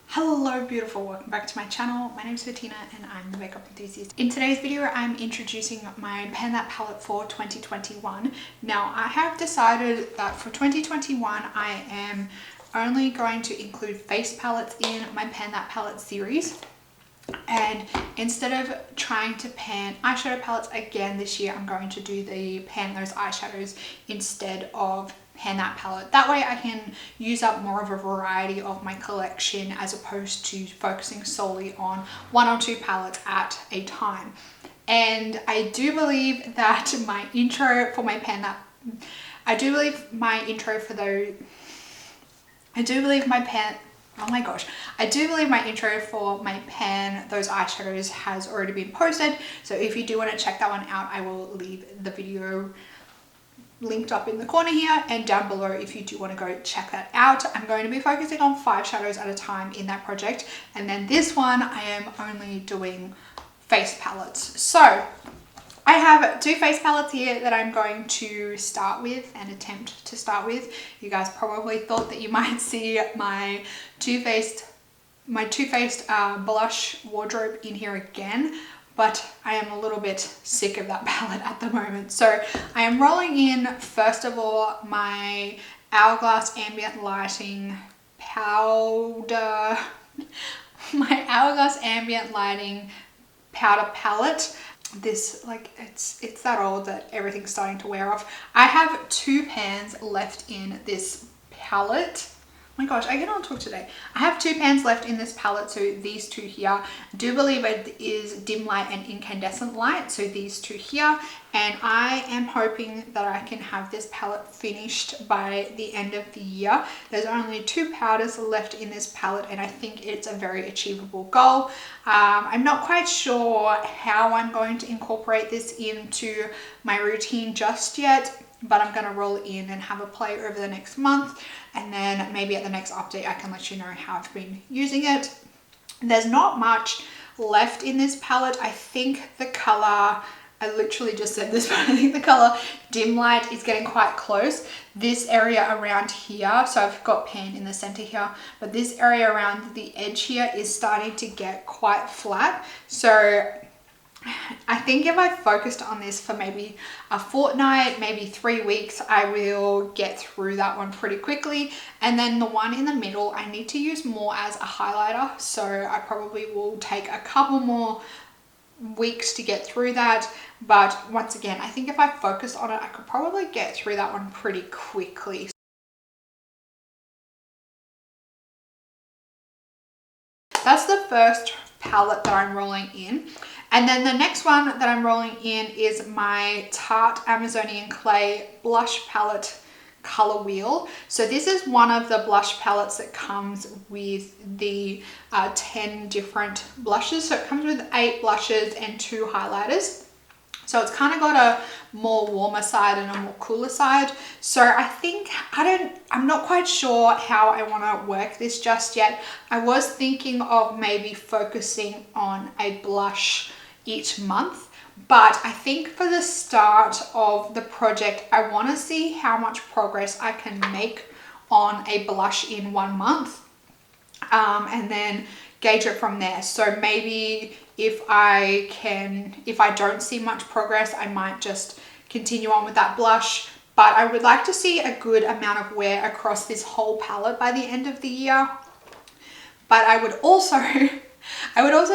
Hello beautiful, welcome back to my channel. My name is Bettina and I'm the makeup enthusiast. In today's video I'm introducing my Pan That palette for 2021. Now I have decided that for 2021 I am only going to include face palettes in my Pan That palette series. And instead of trying to pan eyeshadow palettes again this year, I'm going to do the pan those eyeshadows instead of pan that palette. That way I can use up more of a variety of my collection as opposed to focusing solely on one or two palettes at a time. And I do believe that my intro for my pan that, I do believe my intro for those, oh my gosh, I do believe my intro for my pan those eyeshadows has already been posted. So if you do want to check that one out, I will leave the video linked up in the corner here and down below if you do want to go check that out. I'm going to be focusing on 5 shadows at a time in that project. And then this one, I am only doing face palettes. So I have 2 face palettes here that I'm going to start with and attempt to start with. You guys probably thought that you might see my Too Faced blush wardrobe in here again, but I am a little bit sick of that palette at the moment. So I am rolling in, first of all, my Hourglass Ambient Lighting powder, my Hourglass Ambient Lighting powder palette. This, like, it's that old that everything's starting to wear off. I have 2 pans left in this palette. Oh my gosh, I cannot talk today. I have 2 pans left in this palette, so these 2 here. I do believe it is dim light and incandescent light, so these 2 here. And I am hoping that I can have this palette finished by the end of the year. There's only 2 powders left in this palette and I think it's a very achievable goal. I'm not quite sure how I'm going to incorporate this into my routine just yet, but I'm going to roll it in and have a play over the next month, and then maybe at the next update I can let you know how I've been using it. There's not much left in this palette. I think the color, I literally just said this, but I think the color Dim Light is getting quite close. This area around here, so I've got pan in the center here, but this area around the edge here is starting to get quite flat. So I think if I focused on this for maybe a fortnight, maybe 3 weeks, I will get through that one pretty quickly. And then the one in the middle, I need to use more as a highlighter. So I probably will take a couple more weeks to get through that. But once again, I think if I focused on it, I could probably get through that one pretty quickly. That's the first palette that I'm rolling in. And then the next one that I'm rolling in is my Tarte Amazonian Clay blush palette color wheel. So this is one of the blush palettes that comes with the 10 different blushes. So it comes with 8 blushes and 2 highlighters. So it's kind of got a more warmer side and a more cooler side. So I think, I'm not quite sure how I want to work this just yet. I was thinking of maybe focusing on a blush each month, but I think for the start of the project, I want to see how much progress I can make on a blush in 1 month, and then gauge it from there. So maybe if I don't see much progress, I might just continue on with that blush. But I would like to see a good amount of wear across this whole palette by the end of the year. But I would also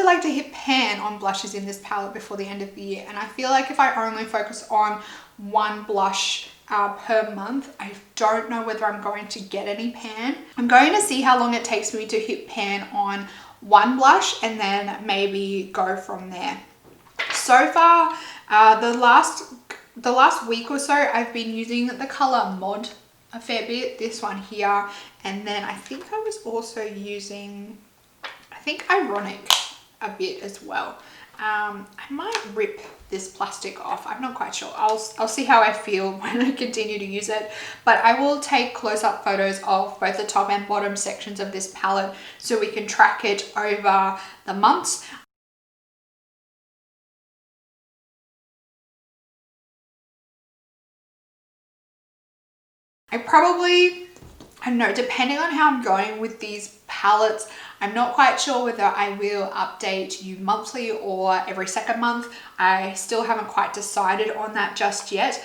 like to hit pan on blushes in this palette before the end of the year. And I feel like if I only focus on 1 blush per month, I don't know whether I'm going to get any pan. I'm going to see how long it takes me to hit pan on 1 blush and then maybe go from there. So far, the last week or so, I've been using the color Mod a fair bit, this one here, and then I think I was also using, I think Ironic a bit as well. I might rip this plastic off. I'm not quite sure. I'll see how I feel when I continue to use it. But I will take close-up photos of both the top and bottom sections of this palette so we can track it over the months. I probably I don't know, depending on how I'm going with these palettes, I'm not quite sure whether I will update you monthly or every second month. I still haven't quite decided on that just yet.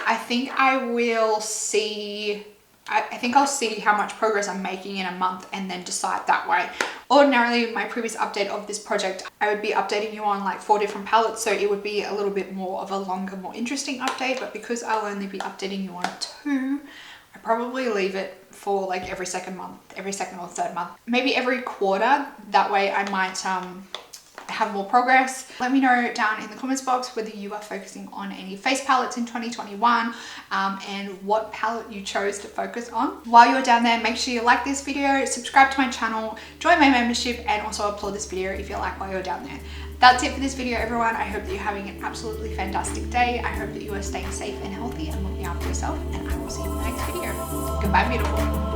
I think I will see, I think I'll see how much progress I'm making in a month and then decide that way. Ordinarily, my previous update of this project, I would be updating you on like 4 different palettes, so it would be a little bit more of a longer, more interesting update, but because I'll only be updating you on 2, I probably leave it for like every second month, every second or third month, maybe every quarter. That way I might have more progress. Let me know down in the comments box whether you are focusing on any face palettes in 2021 and what palette you chose to focus on. While you're down there, make sure you like this video, subscribe to my channel, join my membership, and also applaud this video if you like while you're down there. That's it for this video, everyone. I hope that you're having an absolutely fantastic day. I hope that you are staying safe and healthy and looking after yourself, and I will see you in the next video. Goodbye, beautiful.